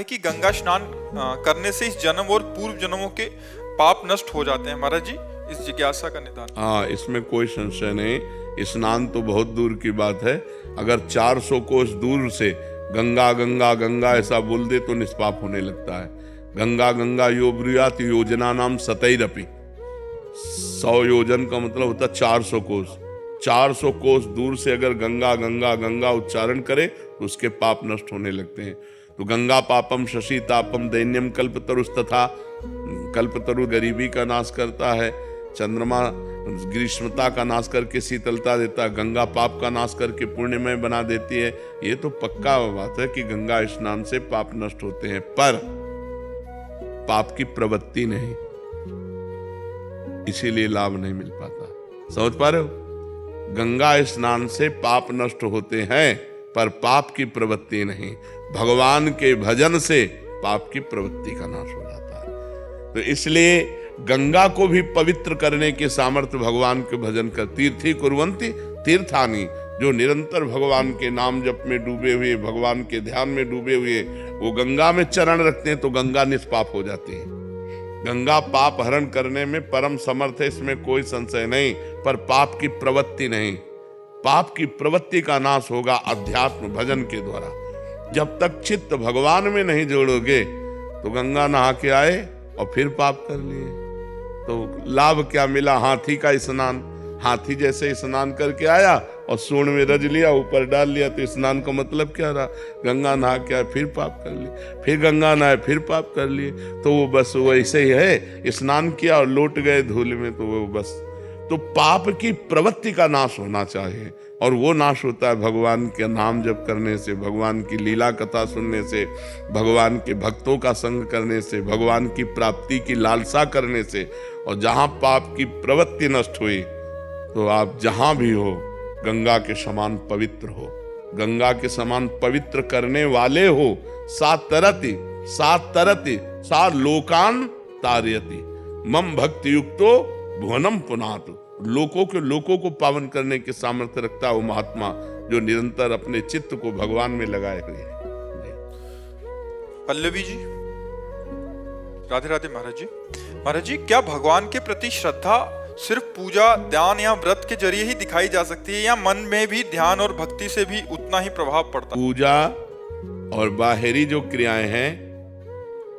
कि गंगा स्नान करने से इस जन्म और पूर्व जन्मों के पाप नष्ट हो जाते हैं। महाराज जी, इस जिज्ञासा का निदान। हाँ, इसमें कोई संशय नहीं। स्नान तो बहुत दूर की बात है। अगर 400 कोस दूर से गंगा गंगा गंगा ऐसा बोल दे तो निष्पाप होने लगता है। गंगा गंगा यो ब्रूयात योजना नाम सतैरपि। 100 योजन का मतलब होता है 400 कोस। 400 कोस दूर से अगर गंगा गंगा गंगा उच्चारण करे तो उसके पाप नष्ट होने लगते हैं। तो गंगा पापम शशि तापम दैन्यम कल्पतरुस्तथा। कल्पतरु गरीबी का नाश करता है, चंद्रमा ग्रीष्मता का नाश करके शीतलता देता है, गंगा पाप का नाश करके पुण्यमय बना देती है। ये तो पक्का बात है कि गंगा स्नान से पाप नष्ट होते हैं, पर पाप की प्रवृत्ति नहीं, इसीलिए लाभ नहीं मिल पाता। समझ पा रहे हो? गंगा स्नान से पाप नष्ट होते हैं पर पाप की प्रवृत्ति नहीं। भगवान के भजन से पाप की प्रवृत्ति का नाश हो जाता है। तो इसलिए गंगा को भी पवित्र करने के सामर्थ्य भगवान के भजन कर। तीर्थी कुर्वन्ति तीर्थानि, जो निरंतर भगवान के नाम जप में डूबे हुए, भगवान के ध्यान में डूबे हुए, वो गंगा में चरण रखते हैं तो गंगा निष्पाप हो जाती है। गंगा पाप हरण करने में परम समर्थ है, इसमें कोई संशय नहीं, पर पाप की प्रवृत्ति नहीं। पाप की प्रवृत्ति का नाश होगा अध्यात्म भजन के द्वारा। जब तक चित्त भगवान में नहीं जोड़ोगे तो गंगा नहा के आए और फिर पाप कर लिए तो लाभ क्या मिला? हाथी का स्नान। हाथी जैसे स्नान करके आया और सूंड में रज लिया, ऊपर डाल लिया, तो स्नान का मतलब क्या रहा? गंगा नहा के आए फिर पाप कर लिए, फिर गंगा नहाए फिर पाप कर लिए। तो वो बस वैसे ही है, स्नान किया और लौट गए धूल में, तो वो बस। तो पाप की प्रवृत्ति का नाश होना चाहिए, और वो नाश होता है भगवान के नाम जप करने से, भगवान की लीला कथा सुनने से, भगवान के भक्तों का संग करने से, भगवान की प्राप्ति की लालसा करने से। और जहां पाप की प्रवृत्ति नष्ट हुई तो आप जहां भी हो गंगा के समान पवित्र हो, गंगा के समान पवित्र करने वाले हो। सात तरति सा लोकान तारयति मम भक्ति युक्तो भुवनम पुनातु। लोकों को पावन करने के सामर्थ्य रखता है वो महात्मा जो निरंतर अपने चित्त को भगवान में लगाए हुए है। पल्लवी जी, राधे राधे। महाराज जी, क्या भगवान के प्रति श्रद्धा सिर्फ पूजा, ध्यान या व्रत के जरिए ही दिखाई जा सकती है, या मन में भी ध्यान और भक्ति से भी उतना ही प्रभाव पड़ता है? पूजा और बाहरी जो क्रियाएं हैं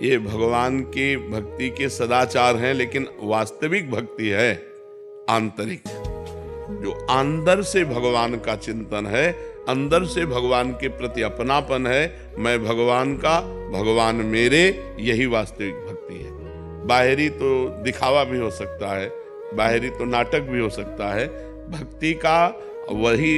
ये भगवान की भक्ति के सदाचार हैं, लेकिन वास्तविक भक्ति है आंतरिक, जो अंदर से भगवान का चिंतन है, अंदर से भगवान के प्रति अपनापन है। मैं भगवान का, भगवान मेरे, यही वास्तविक भक्ति है। बाहरी तो दिखावा भी हो सकता है, बाहरी तो नाटक भी हो सकता है। भक्ति का वही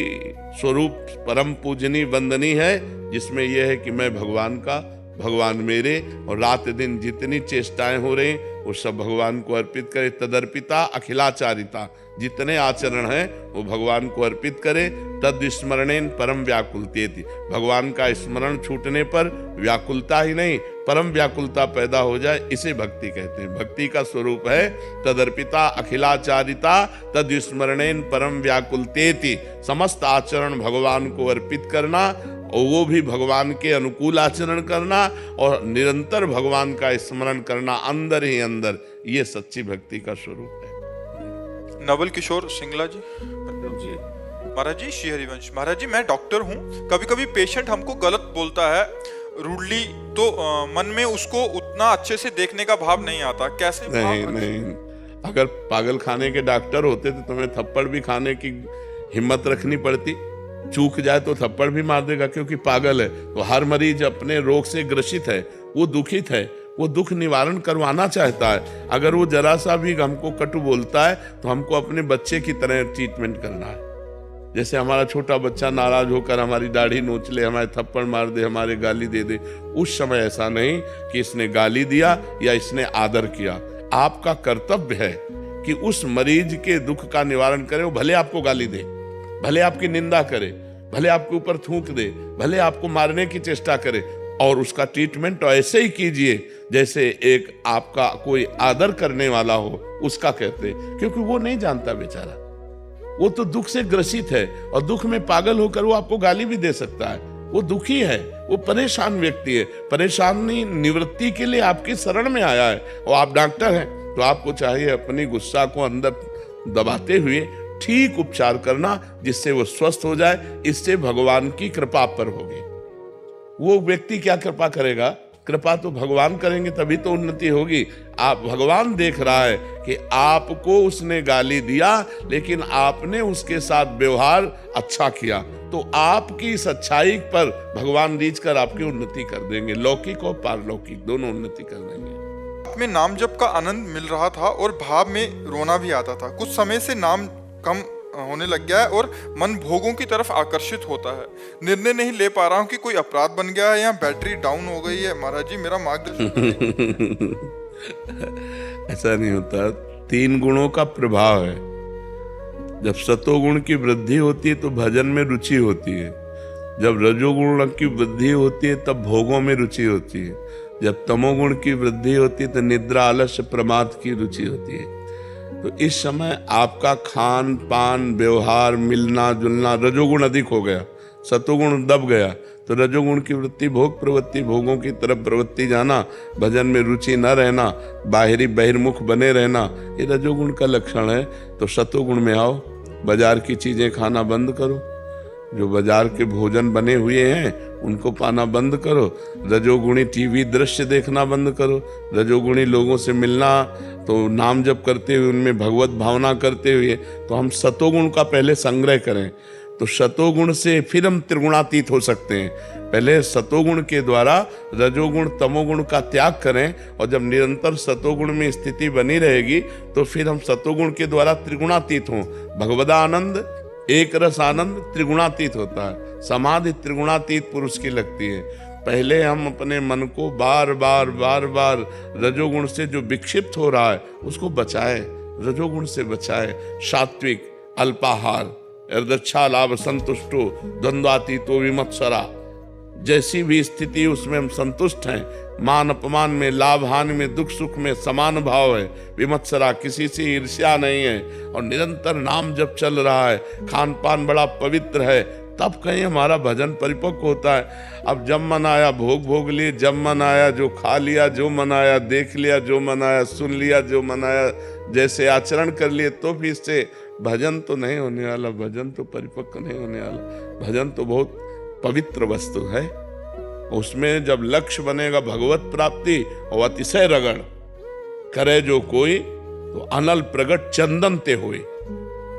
स्वरूप परम पूजनीय वंदनीय है जिसमें यह है कि मैं भगवान का, भगवान मेरे, और रात दिन जितनी चेष्टाएं हो रही वो सब भगवान को अर्पित करे। तदर्पिता अखिलाचारिता, जितने आचरण हैं वो भगवान को अर्पित करे। तद स्मरणेन परम व्याकुलतेति, भगवान का स्मरण छूटने पर व्याकुलता ही नहीं परम व्याकुलता पैदा हो जाए, इसे भक्ति कहते हैं। भक्ति का स्वरूप है तदर्पिता अखिलाचारिता तद स्मरणेन परम व्याकुलतेति, समस्त आचरण भगवान को अर्पित करना, और वो भी भगवान के अनुकूल आचरण करना, और निरंतर भगवान का स्मरण करना अंदर ही अंदर, ये सच्ची भक्ति का स्वरूप है। नवल किशोर सिंगला जी। महाराज जी, श्री हरिवंश। महाराज जी, मैं डॉक्टर हूँ, कभी कभी पेशेंट हमको गलत बोलता है रूडली, तो मन में उसको उतना अच्छे से देखने का भाव नहीं आता, कैसे? नहीं, अगर पागल खाने के डॉक्टर होते तो तुम्हें थप्पड़ भी खाने की हिम्मत रखनी पड़ती। चूक जाए तो थप्पड़ भी मार देगा क्योंकि पागल है। तो हर मरीज अपने रोग से ग्रसित है, वो दुखित है, वो दुख निवारण करवाना चाहता है। अगर वो जरा सा भी हमको कटु बोलता है तो हमको अपने बच्चे की तरह ट्रीटमेंट करना है। जैसे हमारा छोटा बच्चा नाराज होकर हमारी दाढ़ी नोच ले, हमारे थप्पड़ मार दे, हमारे गाली दे दे, उस समय ऐसा नहीं कि इसने गाली दिया या इसने आदर किया। आपका कर्तव्य है कि उस मरीज के दुख का निवारण करे। वो भले आपको गाली दे, भले आपकी निंदा करे, भले आपके ऊपर थूक दे, भले आपको मारने की चेष्टा करे, और उसका ट्रीटमेंट ऐसे ही कीजिए जैसे एक आपका कोई आदर करने वाला हो उसका कहते, क्योंकि वो नहीं जानता बेचारा, वो तो दुख से ग्रसित है, और दुख में पागल होकर वो आपको गाली भी दे सकता है। वो दुखी है, वो परेशान व्यक्ति है, परेशानी निवृत्ति के लिए आपकी शरण में आया है और आप डॉक्टर हैं, तो आपको चाहिए अपनी गुस्सा को अंदर दबाते हुए ठीक उपचार करना, जिससे वो स्वस्थ हो जाए। इससे भगवान की कृपा पर होगी। वो व्यक्ति क्या कृपा करेगा? कृपा तो भगवान करेंगे, तभी तो उन्नति होगी। आप भगवान देख रहा है कि आपको उसने गाली दिया, लेकिन आपने उसके साथ व्यवहार अच्छा किया, तो आपकी इस अच्छाई पर भगवान रीझ कर आपकी उन्नति कर देंगे, लौकिक और पारलौकिक दोनों उन्नति कर देंगे। में नाम जप का आनंद मिल रहा था और भाव में रोना भी आता था। कुछ समय से नाम कम होने लग गया है और मन भोगों की तरफ आकर्षित होता है। निर्णय नहीं ले पा रहा हूँ कि कोई अपराध बन गया है या बैटरी डाउन हो गई है। महाराज जी मेरा मार्गदर्शन। ऐसा नहीं होता, 3 गुणों का प्रभाव है। जब सतोगुण की वृद्धि होती है तो भजन में रुचि होती है, जब रजोगुण की वृद्धि होती है तब भोगों में रुचि होती है, जब तमोगुण की वृद्धि होती है तो निद्रा, आलस्य, प्रमाद की रुचि होती है। तो इस समय आपका खान पान, व्यवहार, मिलना जुलना, रजोगुण अधिक हो गया, सतोगुण दब गया, तो रजोगुण की वृत्ति भोग प्रवृत्ति, भोगों की तरफ प्रवृत्ति जाना, भजन में रुचि न रहना, बाहरी बहिर्मुख बने रहना, ये रजोगुण का लक्षण है। तो सतोगुण में आओ, बाजार की चीजें खाना बंद करो, जो बाजार के भोजन बने हुए हैं उनको पाना बंद करो, रजोगुणी टीवी दृश्य देखना बंद करो, रजोगुणी लोगों से मिलना, तो नाम जप करते हुए उनमें भगवत भावना करते हुए, तो हम सतोगुण का पहले संग्रह करें, तो सतोगुण से फिर हम त्रिगुणातीत हो सकते हैं। पहले सतोगुण के द्वारा रजोगुण तमोगुण का त्याग करें, और जब निरंतर सतोगुण में स्थिति बनी रहेगी तो फिर हम सतोगुण के द्वारा त्रिगुणातीत हों। भगवदानंद एक रस आनंद त्रिगुणातीत होता है, समाधि त्रिगुणातीत पुरुष की लगती है। पहले हम अपने मन को बार बार रजोगुण से जो विक्षिप्त हो रहा है उसको बचाए, रजोगुण से बचाए। सात्विक, अल्पाहार, अर्दच्छा लाभ संतुष्टो द्वंद्वातीतो विमत्सरा, जैसी भी स्थिति उसमें हम संतुष्ट हैं। मान अपमान में, लाभ हानि में, दुख सुख में समान भाव है। विमत्सरा, किसी से ईर्ष्या नहीं है, और निरंतर नाम जब चल रहा है, खान पान बड़ा पवित्र है, तब कहीं हमारा भजन परिपक्व होता है। अब जब मन आया भोग भोग लिए, जब मन आया जो खा लिया, जो मन आया देख लिया, जो मन आया सुन लिया, जो मन आया जैसे आचरण कर लिए, तो भी इससे भजन तो नहीं होने वाला, भजन तो परिपक्व नहीं होने वाला। भजन तो बहुत पवित्र वस्तु है, उसमें जब लक्ष्य बनेगा भगवत प्राप्ति और अतिशय रगड़ करे जो कोई, तो अनल प्रगट चंदन ते हुए,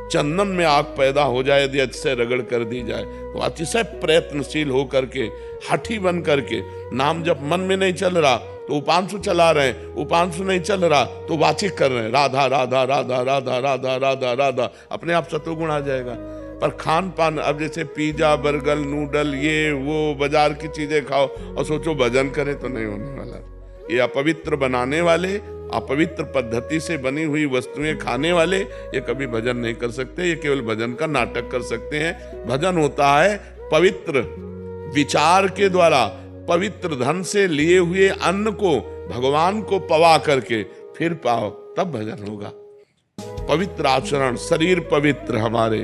चंदन में आग पैदा हो जाए यदि अतिशय रगड़ कर दी जाए, तो अतिशय प्रयत्नशील हो करके, हठी बन करके, नाम जब मन में नहीं चल रहा तो उपांशु चला रहे हैं, उपांशु नहीं चल रहा तो वाचिक कर रहे हैं, राधा राधा राधा राधा राधा राधा राधा, अपने आप सतोगुण आ जाएगा। पर खान पान, अब जैसे पिज्जा बर्गर नूडल ये वो बाजार की चीजें खाओ और सोचो भजन करें, तो नहीं होने वाला। ये अपवित्र बनाने वाले, अपवित्र पद्धति से बनी हुई वस्तुएं खाने वाले, ये कभी भजन नहीं कर सकते, ये केवल भजन का नाटक कर सकते हैं। भजन होता है पवित्र विचार के द्वारा, पवित्र धन से लिए हुए अन्न को भगवान को पवा करके फिर पाओ, तब भजन होगा। पवित्र आचरण, शरीर पवित्र हमारे,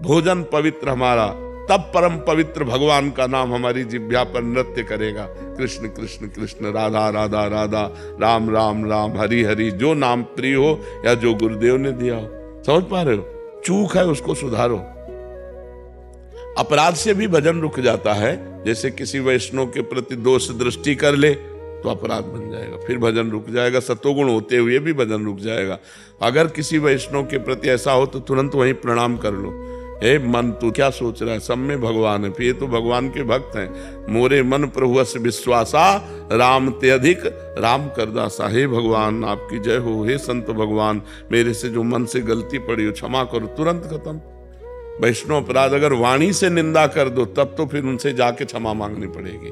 भोजन पवित्र हमारा, तब परम पवित्र भगवान का नाम हमारी जिह्वा पर नृत्य करेगा। कृष्ण कृष्ण कृष्ण, राधा राधा राधा, राम राम राम, हरि हरि, जो नाम प्रिय हो या जो गुरुदेव ने दिया हो। समझ पा रहे हो? चूक है उसको सुधारो। अपराध से भी भजन रुक जाता है, जैसे किसी वैष्णव के प्रति दोष दृष्टि कर ले तो अपराध बन जाएगा, फिर भजन रुक जाएगा। सतोगुण होते हुए भी भजन रुक जाएगा। अगर किसी वैष्णव के प्रति ऐसा हो तो तुरंत वहीं प्रणाम कर लो। हे मन, तू क्या सोच रहा है, सब में भगवान है, फिर ये तो भगवान के भक्त हैं। मोरे मन प्रभुअस विश्वासा, राम ते अधिक राम करदासा। हे भगवान आपकी जय हो, हे संत भगवान मेरे से जो मन से गलती पड़ी हो क्षमा करो, तुरंत खत्म। वैष्णव अपराध अगर वाणी से निंदा कर दो तब तो फिर उनसे जाके क्षमा मांगनी पड़ेगी।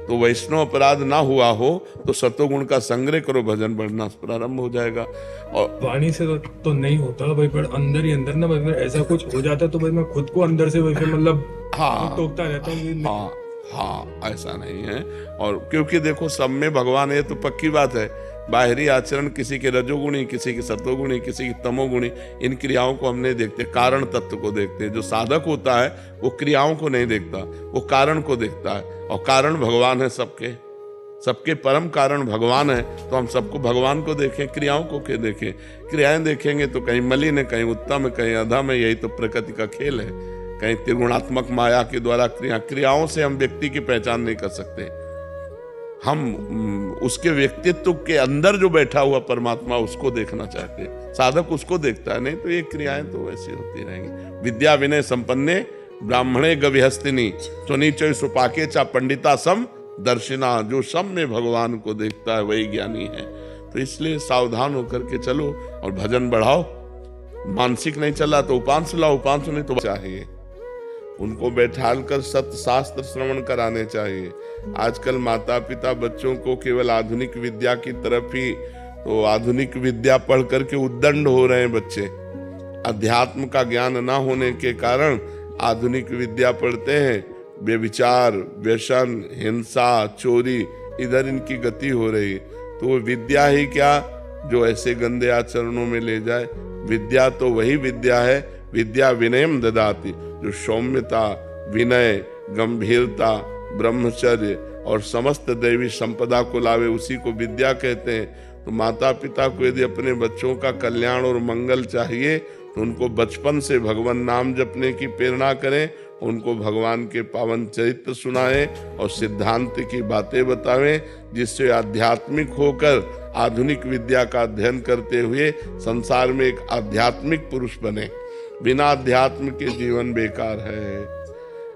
तो वैष्णव अपराध ना हुआ हो तो सतोगुण का संग्रह करो, भजन बढ़ना प्रारंभ हो जाएगा। और वाणी से तो नहीं होता भाई, पर अंदर ही अंदर ना भाई ऐसा कुछ हो जाता तो भाई मैं खुद को अंदर से वैसे मतलब टोकता रहता हूँ। हाँ, ऐसा नहीं है। और क्योंकि देखो सब में भगवान है तो पक्की बात है, बाहरी आचरण किसी के रजोगुणी, किसी के सत्वगुणी, किसी की तमोगुणी, इन क्रियाओं को हम नहीं देखते, कारण तत्व को देखते हैं। जो साधक होता है वो क्रियाओं को नहीं देखता, वो कारण को देखता है, और कारण भगवान है सबके परम कारण भगवान है। तो हम सबको भगवान को देखें, क्रियाओं को के देखें। क्रियाएं देखेंगे तो कहीं मलिन है, कहीं उत्तम है, कहीं अधम है। यही तो प्रकृति का खेल है। कहीं त्रिगुणात्मक माया के द्वारा क्रियाओं से हम व्यक्ति की पहचान नहीं कर सकते। हम उसके व्यक्तित्व के अंदर जो बैठा हुआ परमात्मा, उसको देखना चाहते हैं। साधक उसको देखता है, नहीं तो ये क्रियाएं तो वैसी होती रहेंगी। विद्या विनय संपन्ने ब्राह्मणे गविहस्तिनी स्वनीचय सुपाके चा पंडिता सम दर्शिना। जो सब में भगवान को देखता है वही ज्ञानी है। तो इसलिए सावधान होकर के चलो और भजन बढ़ाओ। मानसिक नहीं चला तो उपांश लाओ, उपांश नहीं तो चाहिए उनको बैठाल कर सत्य शास्त्र श्रवण कराने चाहिए। आजकल माता पिता बच्चों को केवल आधुनिक विद्या की तरफ ही, तो आधुनिक विद्या पढ़ करके उद्दंड हो रहे हैं बच्चे। अध्यात्म का ज्ञान ना होने के कारण आधुनिक विद्या पढ़ते हैं, व्यभिचार, व्यसन, हिंसा, चोरी, इधर इनकी गति हो रही है। तो वो विद्या ही क्या जो ऐसे गंदे आचरणों में ले जाए। विद्या तो वही विद्या है, विद्या विनयम ददाति, जो सौम्यता, विनय, गंभीरता, ब्रह्मचर्य और समस्त दैवी संपदा को लावे, उसी को विद्या कहते हैं। तो माता पिता को यदि अपने बच्चों का कल्याण और मंगल चाहिए तो उनको बचपन से भगवान नाम जपने की प्रेरणा करें, उनको भगवान के पावन चरित्र सुनाएं और सिद्धांत की बातें बतावें, जिससे आध्यात्मिक होकर आधुनिक विद्या का अध्ययन करते हुए संसार में एक आध्यात्मिक पुरुष बने। बिना अध्यात्म के जीवन बेकार है।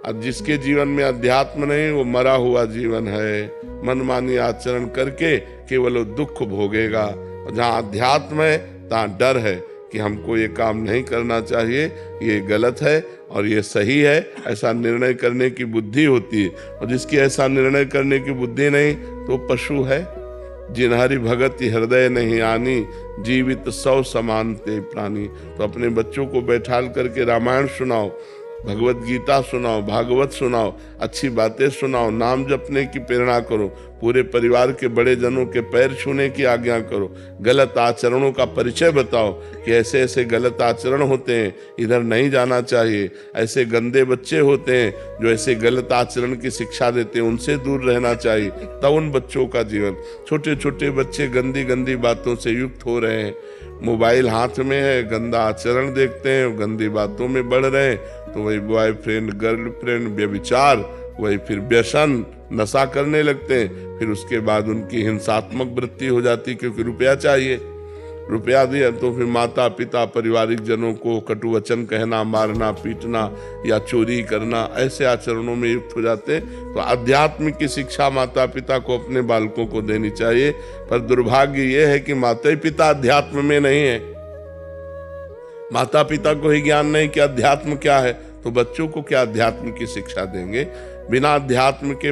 अब जिसके जीवन में अध्यात्म नहीं, वो मरा हुआ जीवन है। मनमानी आचरण करके केवल वो दुख भोगेगा। और जहाँ अध्यात्म है तहाँ डर है कि हमको ये काम नहीं करना चाहिए, ये गलत है और ये सही है, ऐसा निर्णय करने की बुद्धि होती है। और जिसकी ऐसा निर्णय करने की बुद्धि नहीं तो पशु है। जिन हरि भगति हृदय नहीं आनी, जीवित सौ समानते प्राणी। तो अपने बच्चों को बैठाल करके रामायण सुनाओ, भगवत गीता सुनाओ, भागवत सुनाओ, अच्छी बातें सुनाओ, नाम जपने की प्रेरणा करो, पूरे परिवार के बड़े जनों के पैर छूने की आज्ञा करो, गलत आचरणों का परिचय बताओ कि ऐसे ऐसे गलत आचरण होते हैं, इधर नहीं जाना चाहिए, ऐसे गंदे बच्चे होते हैं जो ऐसे गलत आचरण की शिक्षा देते हैं, उनसे दूर रहना चाहिए। तब उन बच्चों का जीवन, छोटे छोटे बच्चे गंदी गंदी बातों से युक्त हो रहे हैं, मोबाइल हाथ में है, गंदा आचरण देखते हैं, गंदी बातों में बढ़ रहे हैं, तो वही बॉयफ्रेंड, गर्लफ्रेंड, व्यभिचार, वही फिर व्यसन, नशा करने लगते हैं। फिर उसके बाद उनकी हिंसात्मक वृत्ति हो जाती, क्योंकि रुपया चाहिए। रुपया दिया तो फिर माता पिता, पारिवारिक जनों को कटु वचन कहना, मारना, पीटना या चोरी करना, ऐसे आचरणों में युक्त हो जाते हैं। तो अध्यात्म की शिक्षा माता पिता को अपने बालकों को देनी चाहिए। पर दुर्भाग्य यह है कि माता पिता अध्यात्म में नहीं है। माता पिता को ही ज्ञान नहीं कि अध्यात्म क्या है, तो बच्चों को क्या अध्यात्म की शिक्षा देंगे। बिना अध्यात्म के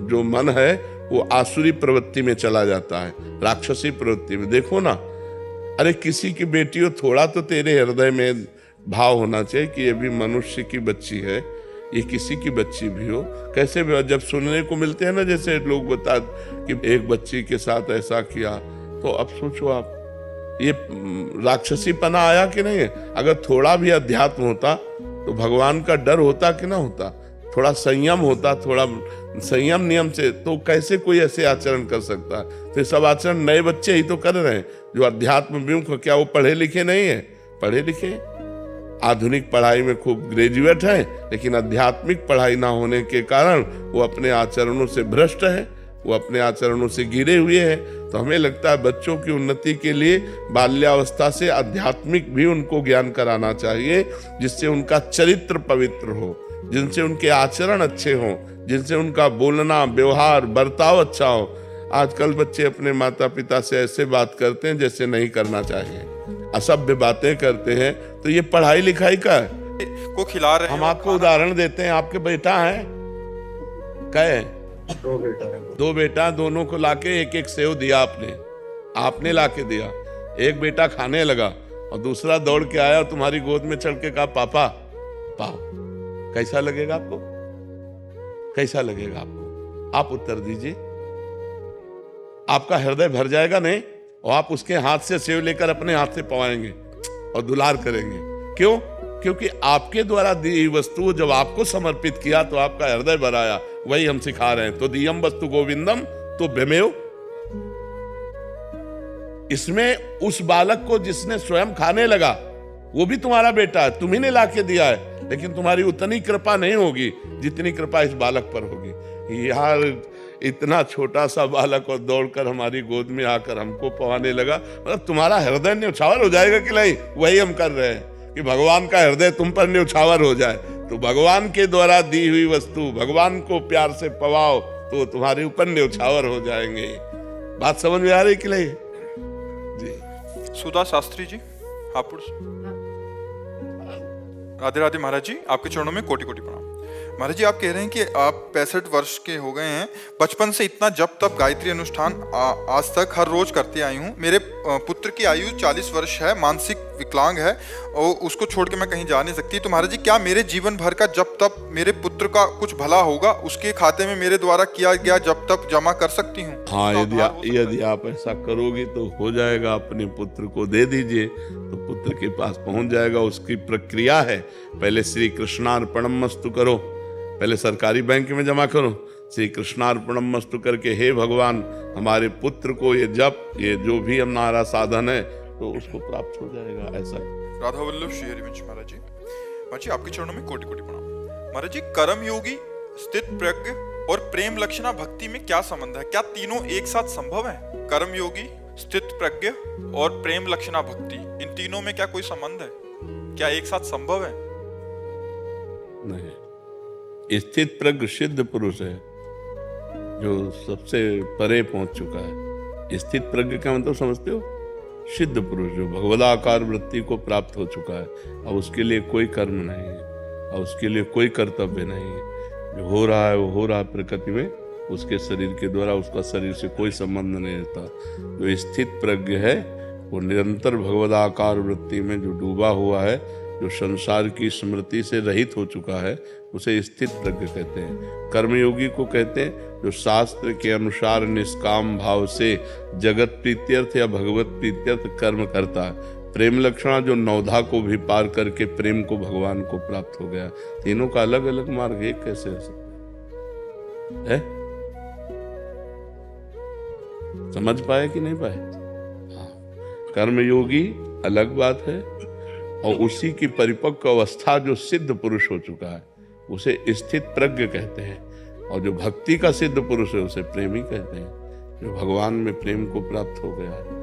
जो मन है वो आसुरी प्रवृत्ति में चला जाता है, राक्षसी प्रवृत्ति में। देखो ना, अरे किसी की बेटी हो, थोड़ा तो तेरे हृदय में भाव होना चाहिए कि ये भी मनुष्य की बच्ची है, ये किसी की बच्ची भी हो। कैसे भी जब सुनने को मिलते हैं ना, जैसे लोग बता कि एक बच्ची के साथ ऐसा किया, तो अब सोचो आप, ये राक्षसी पना आया कि नहीं है। अगर थोड़ा भी अध्यात्म होता तो भगवान का डर होता कि ना होता, थोड़ा संयम होता, थोड़ा संयम नियम से, तो कैसे कोई ऐसे आचरण कर सकता है। तो सब आचरण नए बच्चे ही तो कर रहे हैं जो अध्यात्म विमुख। क्या वो पढ़े लिखे नहीं है? पढ़े लिखे, आधुनिक पढ़ाई में खूब ग्रेजुएट है, लेकिन आध्यात्मिक पढ़ाई ना होने के कारण वो अपने आचरणों से भ्रष्ट है, वो अपने आचरणों से घिरे हुए हैं। तो हमें लगता है बच्चों की उन्नति के लिए बाल्यावस्था से आध्यात्मिक भी उनको ज्ञान कराना चाहिए, जिससे उनका चरित्र पवित्र हो, जिनसे उनके आचरण अच्छे हों, जिनसे उनका बोलना, व्यवहार, बर्ताव अच्छा हो। आजकल बच्चे अपने माता पिता से ऐसे बात करते हैं जैसे नहीं करना चाहिए, असभ्य बातें करते हैं। तो ये पढ़ाई लिखाई का है को खिला रहे हैं। हम आपको उदाहरण देते हैं, आपके बेटा है, कहे दो बेटा, दोनों को लाके एक एक सेव दिया आपने लाके दिया। एक बेटा खाने लगा और दूसरा दौड़ के आया और तुम्हारी गोद में चढ़ के कहा पापा पाओ। कैसा लगेगा आपको? कैसा लगेगा आपको? आप उत्तर दीजिए। आपका हृदय भर जाएगा नहीं, और आप उसके हाथ से सेव लेकर अपने हाथ से पवाएंगे और दुलार करेंगे। क्यों? क्योंकि आपके द्वारा दी हुई वस्तु जब आपको समर्पित किया तो आपका हृदय भराया। वही हम सिखा रहे हैं। तो दियम वस्तु गोविंदम तो व्यमेव। इसमें उस बालक को जिसने स्वयं खाने लगा वो भी तुम्हारा बेटा है, तुम्ही ने लाके दिया है, लेकिन तुम्हारी उतनी कृपा नहीं होगी जितनी कृपा इस बालक पर होगी। यार इतना छोटा सा बालक और दौड़कर हमारी गोद में आकर हमको पवाने लगा, मतलब तुम्हारा हृदय न्यौछावर हो जाएगा कि नहीं? वही हम कर रहे हैं कि भगवान का हृदय तुम पर न्यौछावर हो जाए। तो भगवान के द्वारा दी हुई वस्तु भगवान को प्यार से पवाओ तो तुम्हारे ऊपर न्यौछावर हो जाएंगे। बात समझ में आ रही कि नहीं जी? सुधा शास्त्री जी हापुड़ से। राधे राधे महाराज जी, आपके चरणों में कोटि कोटि प्रणाम। महाराज जी, आप कह रहे हैं कि आप 65 वर्ष के हो गए हैं, बचपन से इतना जब तब गायत्री अनुष्ठान आज तक हर रोज करते आई हूँ। मेरे पुत्र की आयु 40 वर्ष है, मानसिक विकलांग है और उसको छोड़ के मैं कहीं जा नहीं सकती। तो महाराज जी, क्या मेरे जीवन भर का जब तब मेरे पुत्र का कुछ भला होगा उसके खाते में मेरे द्वारा किया गया जब तब जमा कर सकती हूँ? हाँ, यदि आप ऐसा करोगी तो हो जाएगा। अपने पुत्र को दे दीजिए तो पुत्र के पास पहुंच जाएगा। उसकी प्रक्रिया है, पहले श्री कृष्णार्पणमस्तु करो, पहले सरकारी बैंक में जमा करो, श्री कृष्णार्पणम मस्तु करके हे भगवान हमारे पुत्र को ये जप, ये जो भी हमारा साधन है तो उसको प्राप्त हो जाएगा। ऐसा राधा वल्लभ श्री हरिवंश महाराज जी। महाराज जी, आपके चरणों में कोटि कोटि प्रणाम। महाराज जी, कर्म योगी, स्थित प्रज्ञ और प्रेम लक्षणा भक्ति में क्या संबंध है? क्या तीनों एक साथ संभव है? कर्म योगी, स्थित प्रज्ञ और प्रेम लक्षणा भक्ति, इन तीनों में क्या कोई संबंध है? क्या एक साथ संभव है? नहीं। स्थित प्रज्ञ सिद्ध पुरुष है जो सबसे परे पहुंच चुका है। स्थित प्रज्ञ का मतलब समझते हो? सिद्ध पुरुष जो भगवदाकार वृत्ति को प्राप्त हो चुका है। अब उसके लिए कोई कर्म नहीं है और उसके लिए कोई कर्तव्य नहीं है। जो हो रहा है वो हो रहा है प्रकृति में, उसके शरीर के द्वारा उसका शरीर से कोई संबंध नहीं रहता। जो स्थित प्रज्ञ है वो निरंतर भगवदाकार वृत्ति में जो डूबा हुआ है, जो संसार की स्मृति से रहित हो चुका है, उसे स्थित प्रज्ञ कहते हैं। कर्मयोगी को कहते हैं जो शास्त्र के अनुसार निष्काम भाव से जगत प्रीत्यर्थ या भगवत प्रीत्यर्थ कर्म करता है। प्रेम लक्षणा जो नवधा को भी पार करके प्रेम को भगवान को प्राप्त हो गया। तीनों का अलग अलग मार्ग एक कैसे हो सकता है? समझ पाए कि नहीं पाए? कर्मयोगी अलग बात है और उसी की परिपक्व अवस्था जो सिद्ध पुरुष हो चुका है उसे स्थित प्रज्ञ कहते हैं। और जो भक्ति का सिद्ध पुरुष है उसे प्रेमी कहते हैं, जो भगवान में प्रेम को प्राप्त हो गया है।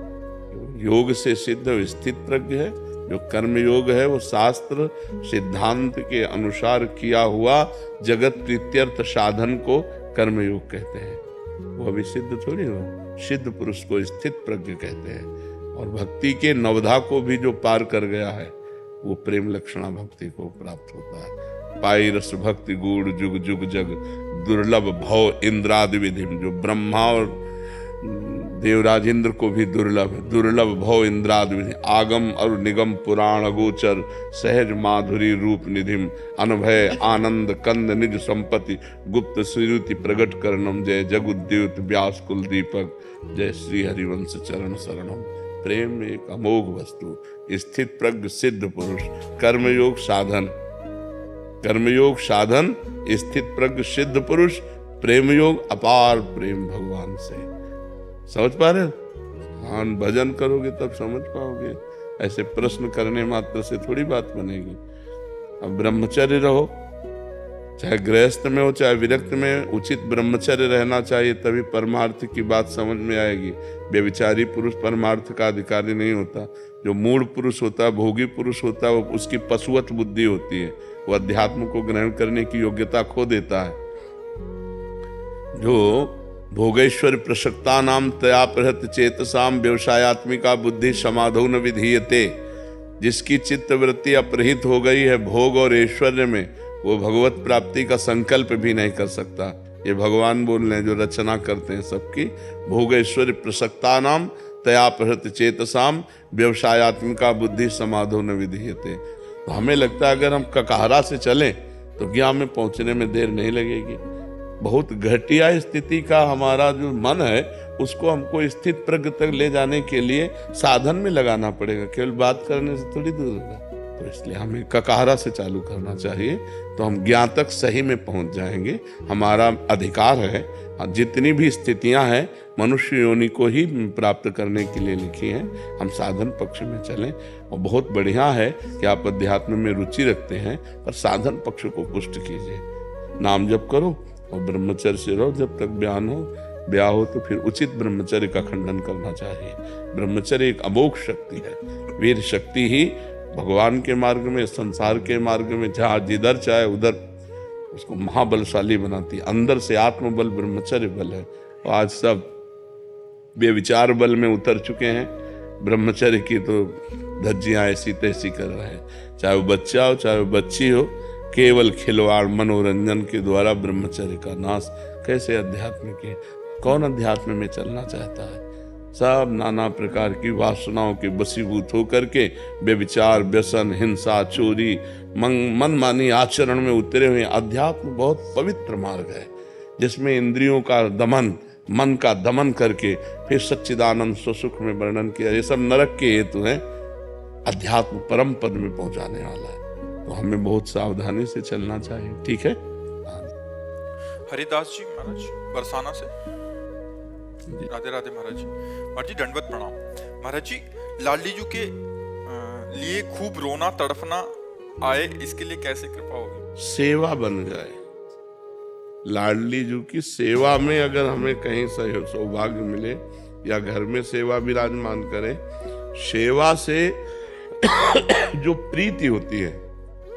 योग से सिद्ध स्थित प्रज्ञ है। जो कर्म योग है वो शास्त्र सिद्धांत के अनुसार किया हुआ जगत प्रीत्यर्थ साधन को कर्म योग कहते हैं। वो अभी सिद्ध थोड़ी हो। सिद्ध पुरुष को स्थित प्रज्ञ कहते हैं। और भक्ति के नवधा को भी जो पार कर गया है वो प्रेम लक्षणा भक्ति को प्राप्त होता है। पाई रस भक्ति गूढ़ जुग जुग जग दुर्लभ भव इंद्रादि विधिम। जो ब्रह्मा और देवराज इंद्र को भी दुर्लभ है। दुर्लभ भव इंद्रादि विधि आगम और निगम पुराण अगोचर सहज माधुरी रूप निधिम अनभय आनंद कंद निज संपत्ति गुप्त श्रुति प्रगट करणम। जय जगुद्द्युत व्यास कुल दीपक जय श्री हरिवंश चरण शरणम। प्रेम एक अमोघ वस्तु। स्थित प्रज्ञ सिद्ध पुरुष। कर्मयोग साधन, कर्मयोग साधन, स्थित प्रज्ञ सिद्ध पुरुष, प्रेम योग अपार प्रेम भगवान से। समझ पा रहे हो? हाँ, भजन करोगे तब समझ पाओगे। ऐसे प्रश्न करने मात्र से थोड़ी बात बनेगी। अब ब्रह्मचर्य रहो, चाहे गृहस्थ में हो चाहे विरक्त में, उचित ब्रह्मचर्य रहना चाहिए, तभी परमार्थ की बात समझ में आएगी। व्यभिचारी पुरुष परमार्थ का अधिकारी नहीं होता। जो मूढ़ पुरुष होता है, भोगी पुरुष होता है, वो उसकी पशुवत बुद्धि होती है, वो अध्यात्म को ग्रहण करने की योग्यता खो देता है। जो भोगेश्वर प्रसक्ता नाम तया प्रहत चेतसाम व्यवसायत्मिका बुद्धि समाधो न विधीयते। जिसकी चित्त वृत्ति अपरहित हो गई है भोग और ऐश्वर्य में, वो भगवत प्राप्ति का संकल्प भी नहीं कर सकता। ये भगवान बोल रहे हैं जो रचना करते हैं सबकी। भोगेश्वर प्रसक्ता नाम तया प्रहत चेतसाम व्यवसायत्मिका बुद्धि समाधो न विधीयते। तो हमें लगता है अगर हम ककहरा से चलें तो ज्ञान में पहुंचने में देर नहीं लगेगी। बहुत घटिया स्थिति का हमारा जो मन है उसको हमको स्थित प्रज्ञ तक ले जाने के लिए साधन में लगाना पड़ेगा, केवल बात करने से थोड़ी दूर होगा। तो इसलिए हमें ककारा से चालू करना चाहिए, तो हम ज्ञान तक सही में पहुंच जाएंगे। हमारा अधिकार है, जितनी भी स्थितियां हैं मनुष्य योनि को ही प्राप्त करने के लिए लिखी हैं, हम साधन पक्ष में चलें। और बहुत बढ़िया है कि आप अध्यात्म में रुचि रखते हैं, पर साधन पक्ष को पुष्ट कीजिए। नाम जप करो और ब्रह्मचर्य से रहो जब तक ब्याह हो तो फिर उचित ब्रह्मचर्य का खंडन करना चाहिए। ब्रह्मचर्य एक अमोघ शक्ति है, वीर शक्ति ही भगवान के मार्ग में, संसार के मार्ग में जहाँ जिधर चाहे उधर उसको महाबलशाली बनाती है। अंदर से आत्मबल ब्रह्मचर्य बल है। और आज सब बेविचार बल में उतर चुके हैं, ब्रह्मचर्य की तो धज्जियां ऐसी तैसी कर रहे हैं। चाहे वो बच्चा हो चाहे वो बच्ची हो, केवल खिलवाड़ मनोरंजन के द्वारा ब्रह्मचर्य का नाश। कैसे अध्यात्म के, कौन अध्यात्म में चलना चाहता है? सब नाना प्रकार की वासनाओं के बसीभूत होकर के बेविचार, व्यसन, हिंसा, चोरी, मनमानी आचरण में उतरे हुए। अध्यात्म बहुत पवित्र मार्ग है जिसमें इंद्रियों का दमन, मन का दमन करके फिर सच्चिदानंद स्वसुख में वर्णन किया। ये सब नरक के हेतु हैं, अध्यात्म परम पद में पहुंचाने वाला है। तो हमें बहुत सावधानी से चलना चाहिए। ठीक है। हरिदास जी महाराज बरसाना से, राधे राधे महाराज जी। महाराज जी दंडवत प्रणाम। महाराज जी लाडली जी के लिए खूब रोना तड़फना आए, इसके लिए कैसे कृपा होगी? सेवा बन जाए। लाडली जी की सेवा में अगर हमें कहीं सौभाग्य मिले या घर में सेवा विराजमान करे, सेवा से जो प्रीति होती है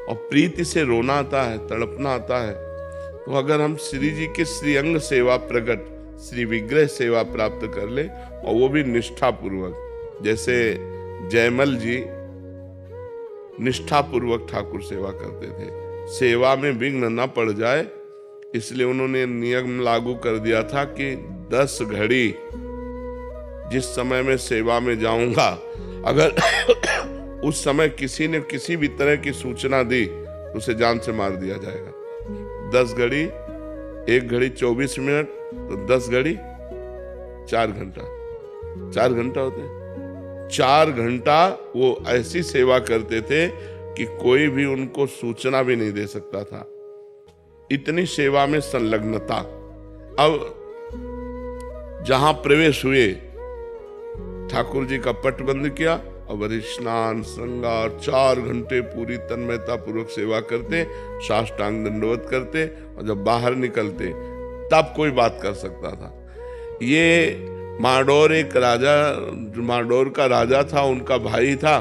और प्रीति से रोना आता है, तड़पना आता है, तो अगर हम श्री जी के श्रीअंग सेवा प्रकट, श्री विग्रह सेवा प्राप्त कर ले, और वो भी निष्ठा पूर्वक, जैसे जयमल जी निष्ठा पूर्वक ठाकुर सेवा करते थे, सेवा में विघ्न न पड़ जाए इसलिए उन्होंने नियम लागू कर दिया था कि 10 घड़ी जिस समय में सेवा में जाऊंगा, अगर उस समय किसी ने किसी भी तरह की सूचना दी तो उसे जान से मार दिया जाएगा। 10 घड़ी, 1 घड़ी 24 मिनट, तो 10 घड़ी 4 घंटा, 4 घंटा होते हैं। 4 घंटा वो ऐसी सेवा करते थे कि कोई भी उनको सूचना भी नहीं दे सकता था, इतनी सेवा में संलग्नता। अब जहां प्रवेश हुए, ठाकुर जी का पट बंद किया और स्नान श्रृंगार 4 घंटे पूरी तन्मयता पूर्वक सेवा करते, साष्टांग दंडवत करते, और जब बाहर निकलते तब कोई बात कर सकता था। ये माडोर एक राजा, माडोर का राजा था, उनका भाई था,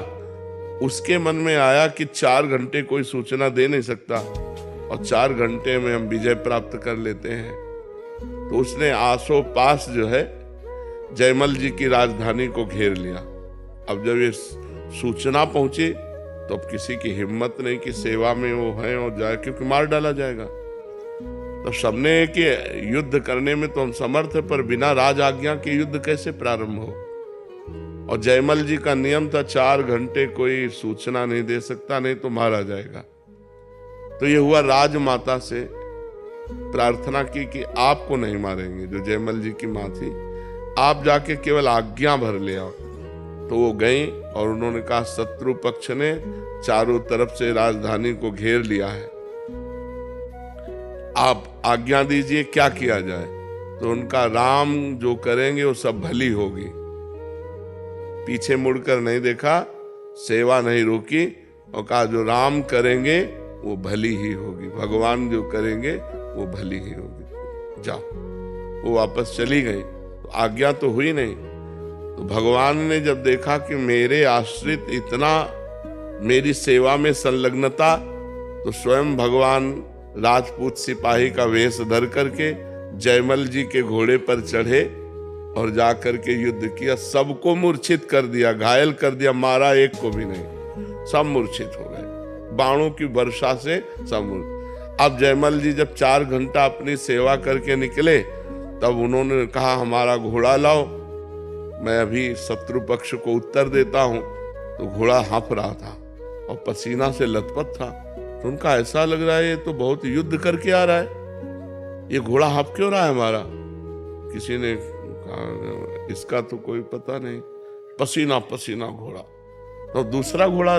उसके मन में आया कि 4 घंटे कोई सूचना दे नहीं सकता और 4 घंटे में हम विजय प्राप्त कर लेते हैं। तो उसने आसो पास जो है जयमल जी की राजधानी को घेर लिया। अब जब ये सूचना पहुंची तो अब किसी की हिम्मत नहीं कि सेवा में वो है और जाए, क्योंकि मार डाला जाएगा। तो सबने कि युद्ध करने में तो हम समर्थ है, पर बिना राज आज्ञा के युद्ध कैसे प्रारंभ हो। और जयमल जी का नियम था 4 घंटे कोई सूचना नहीं दे सकता, नहीं तो मारा जाएगा। तो ये हुआ, राजमाता से प्रार्थना की कि आपको नहीं मारेंगे, जो जयमल जी की माँ थी, आप जाके केवल आज्ञा भर ले आओ। तो वो गई और उन्होंने कहा शत्रु पक्ष ने चारों तरफ से राजधानी को घेर लिया है, आप आज्ञा दीजिए क्या किया जाए। तो उनका राम जो करेंगे वो सब भली होगी। पीछे मुड़कर नहीं देखा, सेवा नहीं रोकी और कहा जो राम करेंगे वो भली ही होगी, भगवान जो करेंगे वो भली ही होगी, जाओ। वो वापस चली गई, तो आज्ञा तो हुई नहीं। तो भगवान ने जब देखा कि मेरे आश्रित इतना मेरी सेवा में संलग्नता, तो स्वयं भगवान राजपूत सिपाही का वेश धर करके जयमल जी के घोड़े पर चढ़े और जाकर के युद्ध किया, सबको मूर्छित कर दिया, घायल कर दिया, मारा एक को भी नहीं, सब मूर्छित हो गए बाणों की वर्षा से, सब। अब जयमल जी जब 4 घंटा अपनी सेवा करके निकले, तब उन्होंने कहा हमारा घोड़ा लाओ, मैं अभी शत्रु पक्ष को उत्तर देता हूं। तो घोड़ा हाँफ रहा था और पसीना से लथपथ था। तो उनका ऐसा लग रहा है ये तो बहुत युद्ध करके आ रहा है, ये घोड़ा हाँफ क्यों रहा है हमारा। किसी ने इसका तो कोई पता नहीं। पसीना पसीना घोड़ा, तो दूसरा घोड़ा